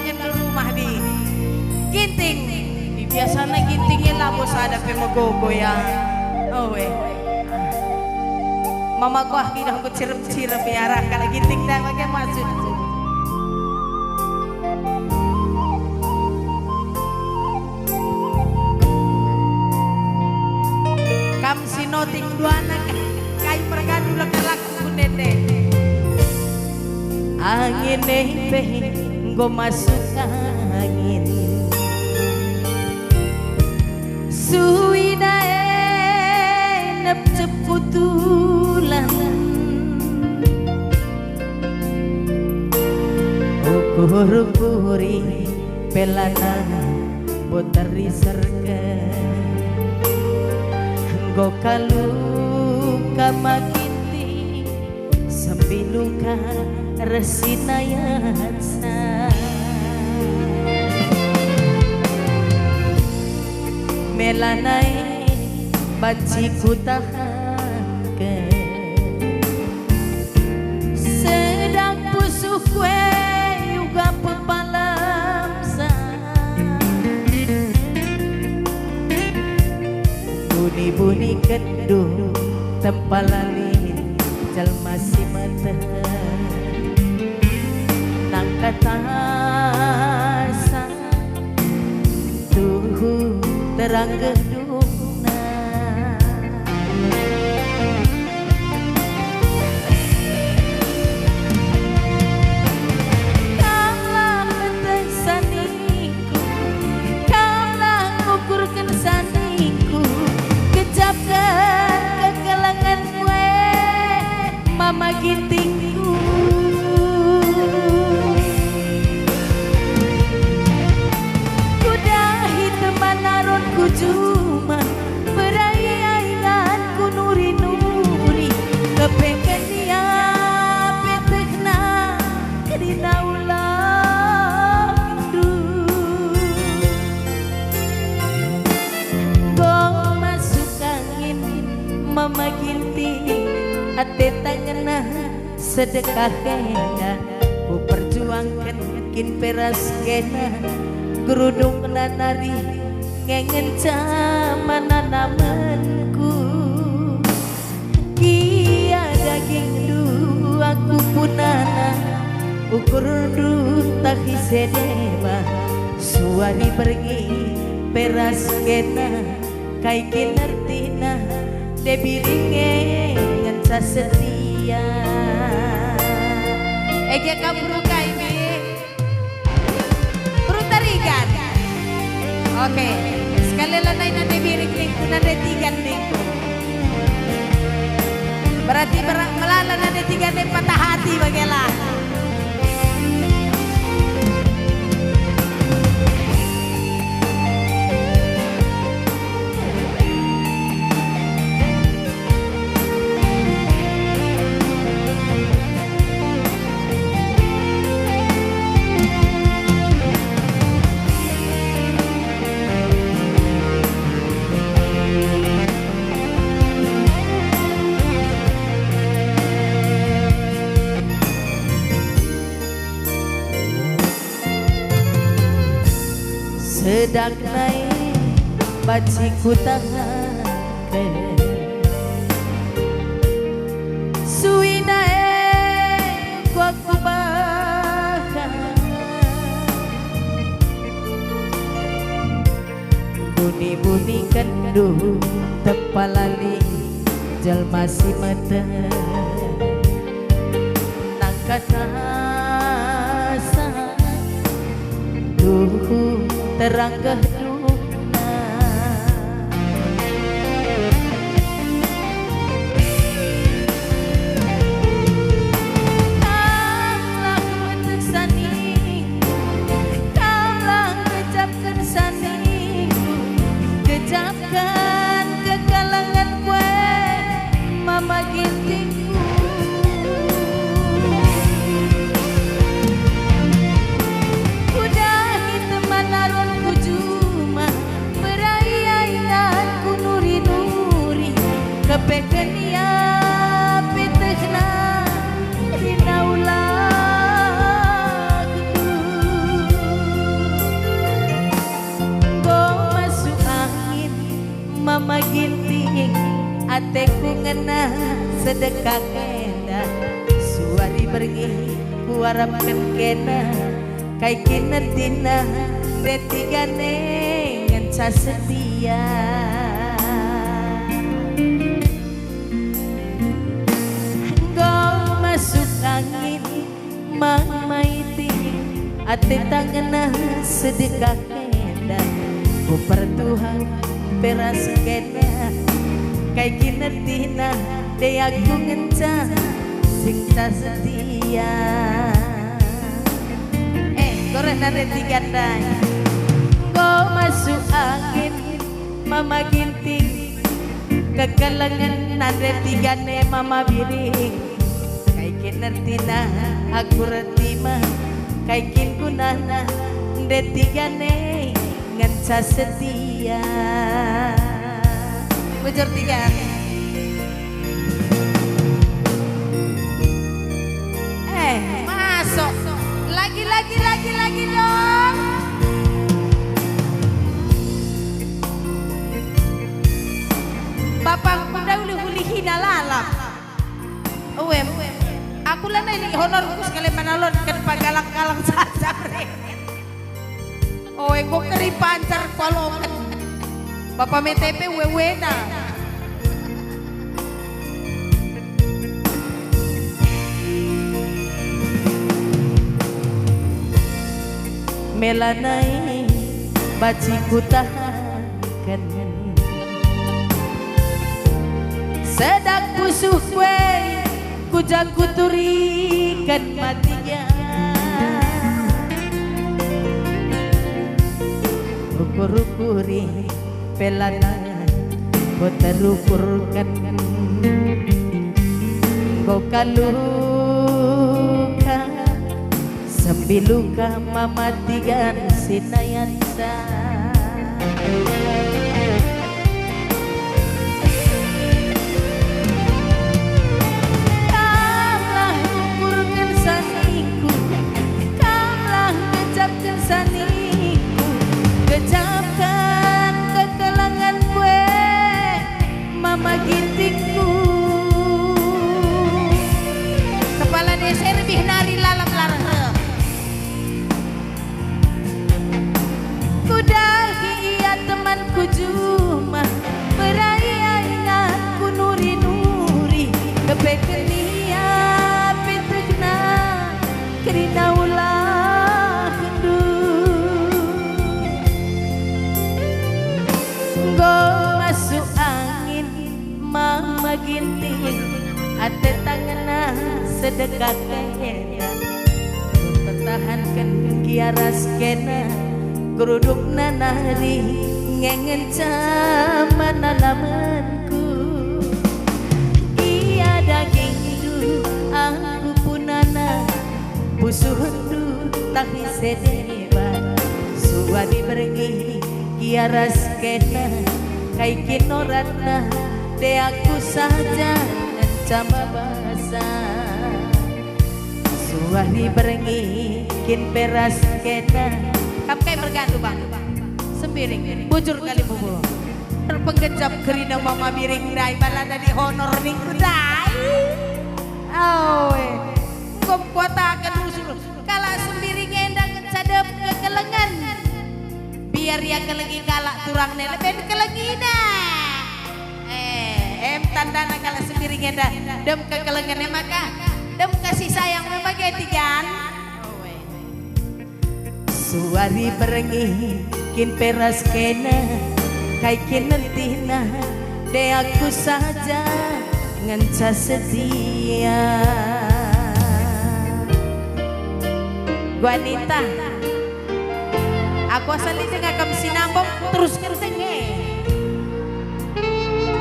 ulangan ke rumah di ginting. Biasanya gintingnya lah bos ada pemogogo ya. Oh weh. Mama ku akhirnya aku cirep-cirep biarah kalau ginting dah bagai maksud. Kam sinoting dua anak kai pergadu lekalak kunende. Angin go masuk angin. Suwidae nep ceputulan ukur-ukuri pelana botari serga nggo kaluka makinti sembiluka resinayansa melanai baciku tahan ke sedang pusuh kue juga pepalam bunyi-bunyi kendu tempalali jalma si mata nangkatasa tuh terang gedungna kaulah beteng saniku kaulah ukurkan saniku kejapkan kekelangan kue mama gintingku kudahi teman naronku cuma berayainganku nuri-nuri kepengen dia petekna kedina ulang gong masuk angin mama ginting ate tanganna sedekah kena ku perjuangkan kin peras kena gerudung nari ngengen camana namenku kia daging du aku punana ukur du tahi sedema suari pergi peras kena kai kinertina debiringe ngenca setia ege kaburu kai mi buru tarigan. Oke, sekali lanai nade birik ningku nade tigan ningku. Berarti melala nade tigan nade patah hati bagelah. Sedang naik baciku tangan ke suinae aku bahkan bunyi-bunyi kendu tepalali jalma si mata nangkatasa duh terang gedungna kaulah beteng saniku kaulah kejapkan saniku kejapkan kekalangan kue mama gintingku kudahi teman naronku juga na sedekah kena suari bergi kuarapkan kena kai kena tina retigane nganca setia go masuk angin mamaiti ate tangan sedekah kena ku pertuhan peras kena kai kena tina de aku ngenca cinta setia korek nare tiga day go masuk angin mama ginting kekalangan nare tiga ne mama biring kai kena tina aku retima kai kin kunana de tiga ne nganca setia bujur tiga masuk lagi dong bapak udah uli hina lalam uwem aku lah ini honorku sekali manalon kan pagalang-galang saja oh ego keri pancar kualokan bapak metepe wewena melanai baciku tahankan sedak pusuh kue kujang kuturikan matinya ukur-ukuri pelanai kau terukurkan kau kaluka sembiluka mamatigan sinayansa kamlah ukurkan saniku kamlah kecapkan saniku kecapkan kekelangan gue mama gintingku kepala desa lebih nari lalam larang kudahi ia temanku cuma berayainan ku nuri-nuri kepekenia pintukna kerina ulah hendu go masuk angin mama ginting ate tangan sedekah kena pertahankan kiaras kena keruduk nanari ngengen zaman alamanku iya daging du aku punana busuh du tapi sedeba suami pergi kiaras kena kai kinoratna de aku saja ngancam bahasa suami pergi kin peras kena kapai bergantung bang sembiring bujur kali bubur terpenggejap kerina mama miring dai balada di honor minggu dai kau kuatakan musuh kalau sembiring endang cadep kekelengan biar ya kelegi kalak turang lebih kelegina tandana kalau sembiring endang dem kekelengan maka dem kasih sayang membagai tigan suari berengi kin peras kena kai kena tina de aku saja nganca setia wanita aku asal ini ngakam sinambong terus